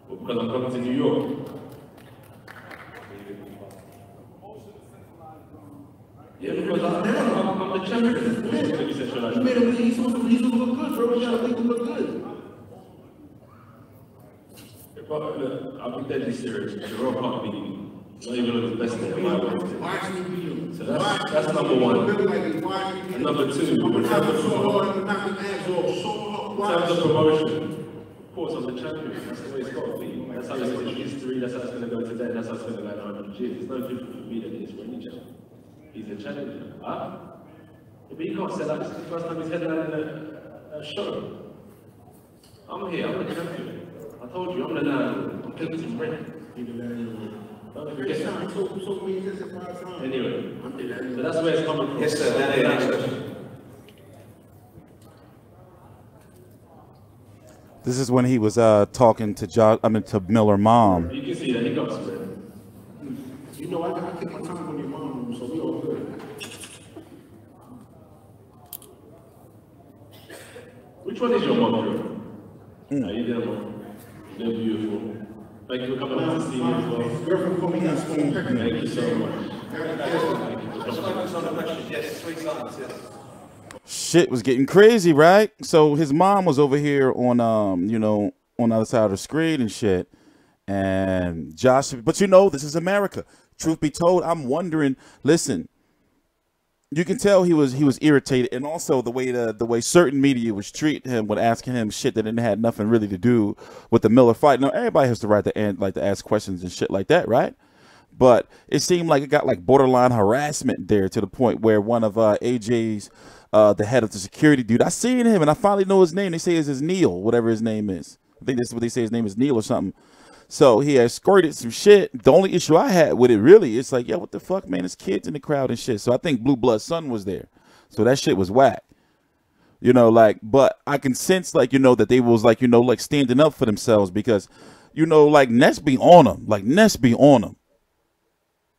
Because I'm coming to New York. Yeah, because I'm the champion. You made him leave. He's supposed to look good, bro. You gotta make him look good. But look, I'll be deadly serious. Jarrell can't beat me. Not even the best thing in my life. So that's number one. And number two, in terms of promotion, of course I'm the champion. That's the way it's got to be. That's how it's in history. That's how it's going to go today. That's how it's going to go in 100 years. There's no difference for me than it is for any champion. He's a challenger. Huh? But he can't say that. This is the first time he's headlining a show. I'm here. I'm the champion. I told you, I'm the landlord. I'm Clinton Red. You're the landlord. Anyway, so that's where it's coming from. Yes, sir. This is when he was talking to to Miller mom. You can see that he got spread. You know, I take my time on your mom, so we all good. Which one is your mom, Joe? How you doing, mom? They're beautiful. Thank you for coming out to see me as well. Girlfriend called me out. Thank you so much. Yes, 3 times, yes. Shit was getting crazy, right? So his mom was over here on you know, on the other side of the screen and shit. And Josh, but you know, this is America. Truth be told, I'm wondering, listen, you can tell he was irritated, and also the way certain media was treating him when asking him shit that didn't have nothing really to do with the Miller fight. Now everybody has the right to ask questions and shit like that, right? But it seemed like it got like borderline harassment there, to the point where one of AJ's the head of the security dude, I seen him and I finally know his name. They say it's Neil, whatever his name is. I think this is what they say his name is, Neil or something. So he escorted some shit. The only issue I had with it really, it's like, yeah, what the fuck, man? There's kids in the crowd and shit. So I think Blue Blood's son was there. So that shit was whack. You know, like, but I can sense, like, you know, that they was like, you know, like standing up for themselves, because, you know, like Ness be on them. Like Ness be on them.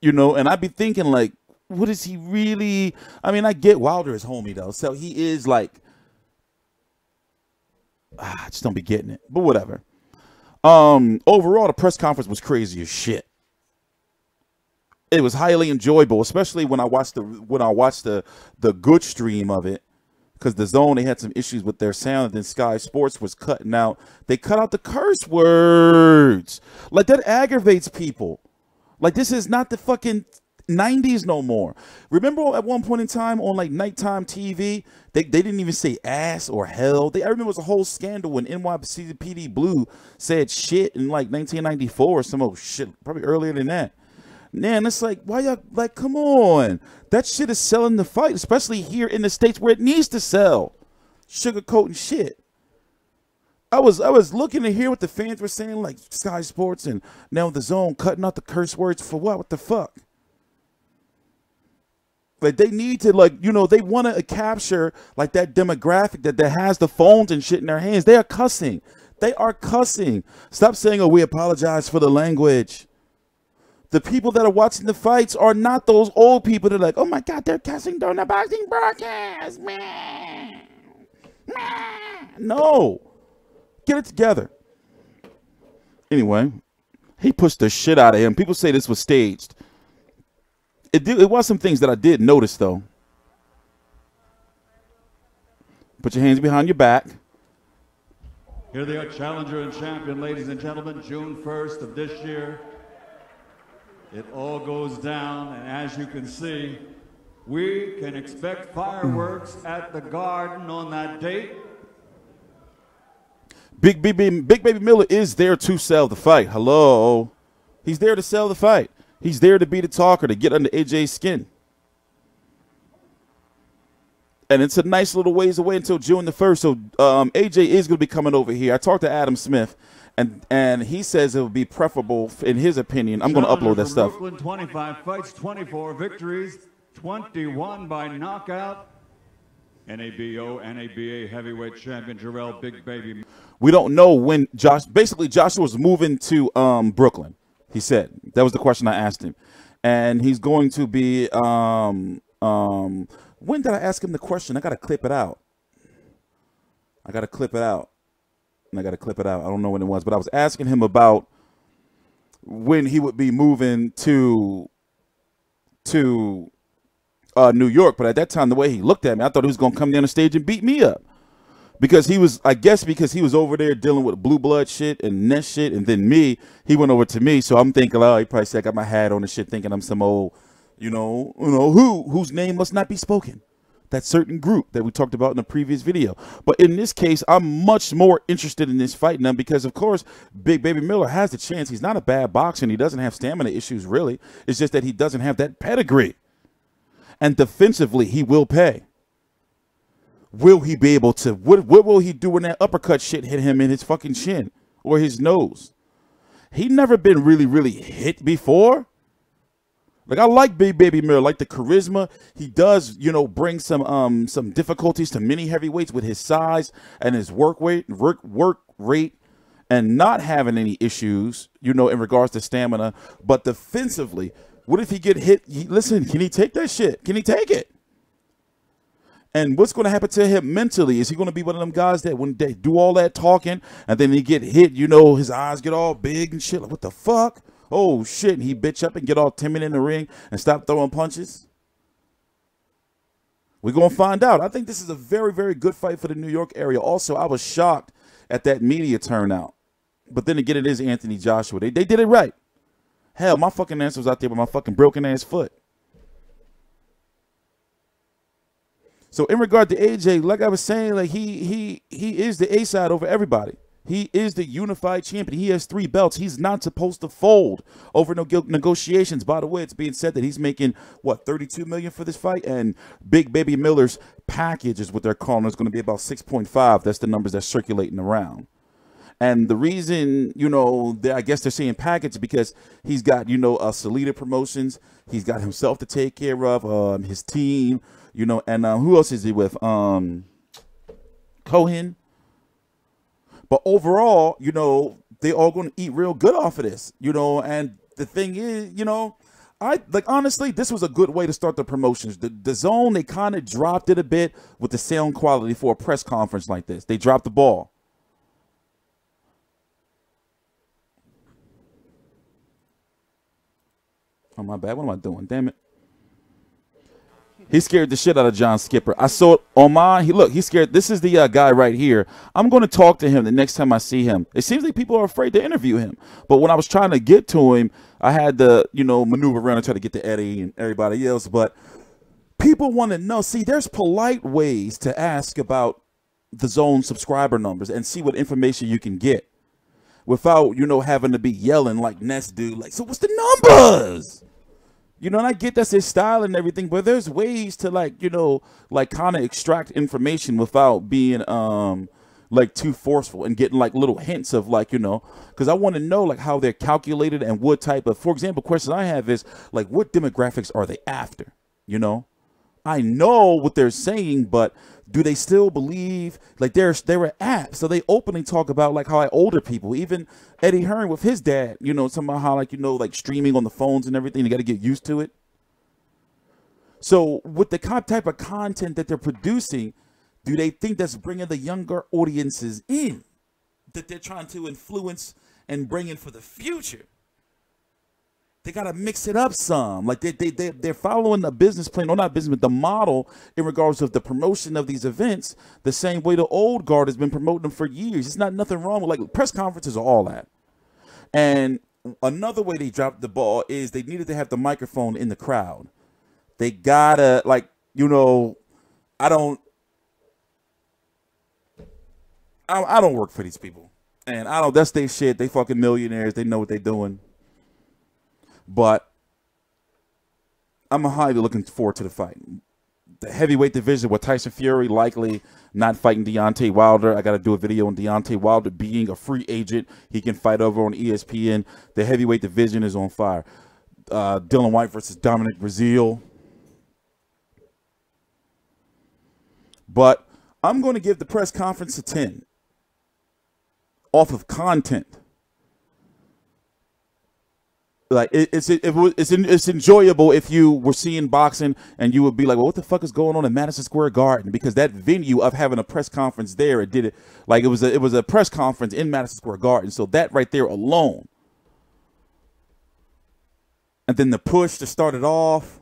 You know, and I be thinking, like, what is he really? I mean, I get Wilder is homie though. So he is like, I just don't be getting it. But whatever. Overall, the press conference was crazy as shit. It was highly enjoyable, especially when I watched the good stream of it, because the DAZN, they had some issues with their sound, and then Sky Sports was cutting out. They cut out the curse words. Like, that aggravates people. Like, this is not the fucking 90s no more. Remember at one point in time on like nighttime TV, they didn't even say ass or hell. I remember it was a whole scandal when NYPD Blue said shit in like 1994 or some old shit, probably earlier than that. Man, it's like, why y'all, like, come on. That shit is selling the fight, especially here in the States where it needs to sell. Sugarcoating shit. I was looking to hear what the fans were saying, like Sky Sports and now the DAZN cutting out the curse words for what? What the fuck? Like, they need to, like, you know, they want to capture like that demographic that has the phones and shit in their hands. They are cussing. They are cussing. Stop saying, oh, we apologize for the language. The people that are watching the fights are not those old people that are like, oh my God, they're cussing during the boxing broadcast, man. No. Get it together. Anyway, he pushed the shit out of him. People say this was staged. It was some things that I did notice, though. Put your hands behind your back. Here they are, challenger and champion, ladies and gentlemen, June 1st of this year. It all goes down, and as you can see, we can expect fireworks at the Garden on that date. Big Baby Miller is there to sell the fight. Hello. He's there to sell the fight. He's there to be the talker, to get under AJ's skin. And it's a nice little ways away until June the 1st. So AJ is going to be coming over here. I talked to Adam Smith, and he says it would be preferable, in his opinion. I'm going to upload that stuff. Brooklyn, 25 fights, 24 victories, 21 by knockout. NABO, NABA heavyweight champion Jarrell Big Baby. We don't know when Joshua was moving to Brooklyn. He said that was the question I asked him, and he's going to be. When did I ask him the question? I gotta clip it out. and I got to clip it out. I don't know when it was, but I was asking him about when he would be moving to New York. But at that time, the way he looked at me, I thought he was going to come down the stage and beat me up. Because he was, I guess because he was over there dealing with blue blood shit and Ness shit, and then me, he went over to me. So I'm thinking, oh, he probably said I got my hat on and shit, thinking I'm some old, whose name must not be spoken. That certain group that we talked about in the previous video. But in this case, I'm much more interested in this fight now because, of course, Big Baby Miller has the chance. He's not a bad boxer and he doesn't have stamina issues, really. It's just that he doesn't have that pedigree. And defensively, he will pay. Will he be able to, what will he do when that uppercut shit hit him in his fucking chin or his nose? He never been really, really hit before. Like, I like Big Baby Miller, like the charisma. He does, bring some difficulties to many heavyweights with his size and his work rate and not having any issues, in regards to stamina. But defensively, what if he get hit? Listen, can he take that shit? Can he take it? And what's going to happen to him mentally? Is he going to be one of them guys that when they do all that talking and then he get hit, his eyes get all big and shit? Like, what the fuck? Oh, shit. And he bitch up and get all timid in the ring and stop throwing punches? We're going to find out. I think this is a very, very good fight for the New York area. Also, I was shocked at that media turnout. But then again, it is Anthony Joshua. They did it right. Hell, my fucking ass was out there with my fucking broken ass foot. So in regard to AJ, like I was saying, like he is the A-side over everybody. He is the unified champion. He has 3 belts. He's not supposed to fold over no negotiations. By the way, it's being said that he's making, what, $32 million for this fight? And Big Baby Miller's package is what they're calling. It's going to be about 6.5. That's the numbers that's circulating around. And the reason, I guess they're saying package because he's got, Salida Promotions. He's got himself to take care of, his team. And who else is he with? Cohen. But overall, they all going to eat real good off of this, and the thing is, honestly, this was a good way to start the promotions. The DAZN, they kind of dropped it a bit with the sound quality for a press conference like this. They dropped the ball. Oh, my bad. What am I doing? Damn it. He scared the shit out of John Skipper. I saw it on mine. He's scared. This is the guy right here. I'm going to talk to him the next time I see him. It seems like people are afraid to interview him. But when I was trying to get to him, I had to, maneuver around and try to get to Eddie and everybody else. But people want to know. See, there's polite ways to ask about the DAZN subscriber numbers and see what information you can get without, having to be yelling like Ness do. Like, so what's the numbers? And I get that's his style and everything, but there's ways to kind of extract information without being too forceful and getting little hints of because I want to know how they're calculated and what type of, for example, question I have is what demographics are they after? I know what they're saying, but do they still believe they're an app? So they openly talk about how older people, even Eddie Hearn with his dad, talking about how streaming on the phones and everything, you got to get used to it. So with the type of content that they're producing, do they think that's bringing the younger audiences in that they're trying to influence and bring in for the future? They got to mix it up some. They're following the business plan, or not business, but the model in regards of the promotion of these events, the same way the old guard has been promoting them for years. It's not nothing wrong with press conferences are all that. And another way they dropped the ball is they needed to have the microphone in the crowd. They gotta I don't work for these people. And that's their shit. They fucking millionaires. They know what they're doing. But I'm highly looking forward to the fight. The heavyweight division with Tyson Fury likely not fighting Deontay Wilder. I got to do a video on Deontay Wilder being a free agent. He can fight over on ESPN. The heavyweight division is on fire. Dylan White versus Dominic Breazeale. But I'm going to give the press conference a 10 off of content. Like it's enjoyable if you were seeing boxing and you would be like, well, what the fuck is going on in Madison Square Garden? Because that venue of having a press conference there, it did it like it was a press conference in Madison Square Garden. So that right there alone. And then the push to start it off,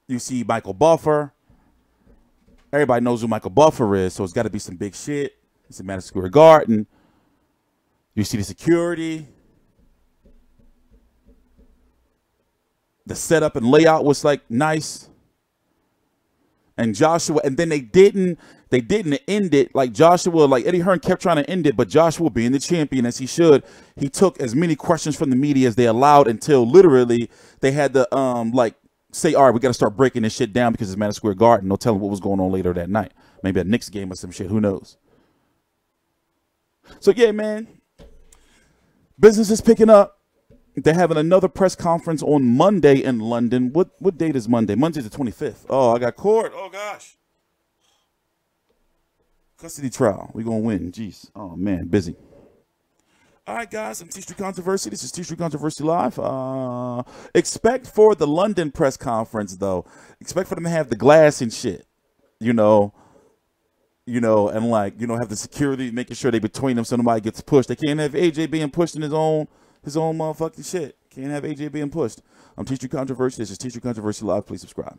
you see Michael Buffer. Everybody knows who Michael Buffer is, so it's got to be some big shit. It's in Madison Square Garden. You see the security. The setup and layout was like nice. And Joshua, and then they didn't end it like Joshua, like Eddie Hearn kept trying to end it, but Joshua, being the champion as he should, he took as many questions from the media as they allowed until literally they had to like say, all right, we got to start breaking this shit down because it's Madison Square Garden. No telling what was going on later that night. Maybe a Knicks game or some shit. Who knows? So yeah, man, business is picking up. They're having another press conference on Monday in London. What date is Monday? Monday's the 25th. Oh, I got court. Oh, gosh. Custody trial. We're going to win. Jeez. Oh, man. Busy. All right, guys. I'm TstreeT Controversy. This is TstreeT Controversy Live. Expect for the London press conference, though. Expect for them to have the glass and shit. You know, and like, have the security making sure they between them so nobody gets pushed. They can't have AJ being pushed in his own motherfucking shit. Can't have AJ being pushed. I'm TstreeT Controversy. This is TstreeT Controversy Live. Please subscribe.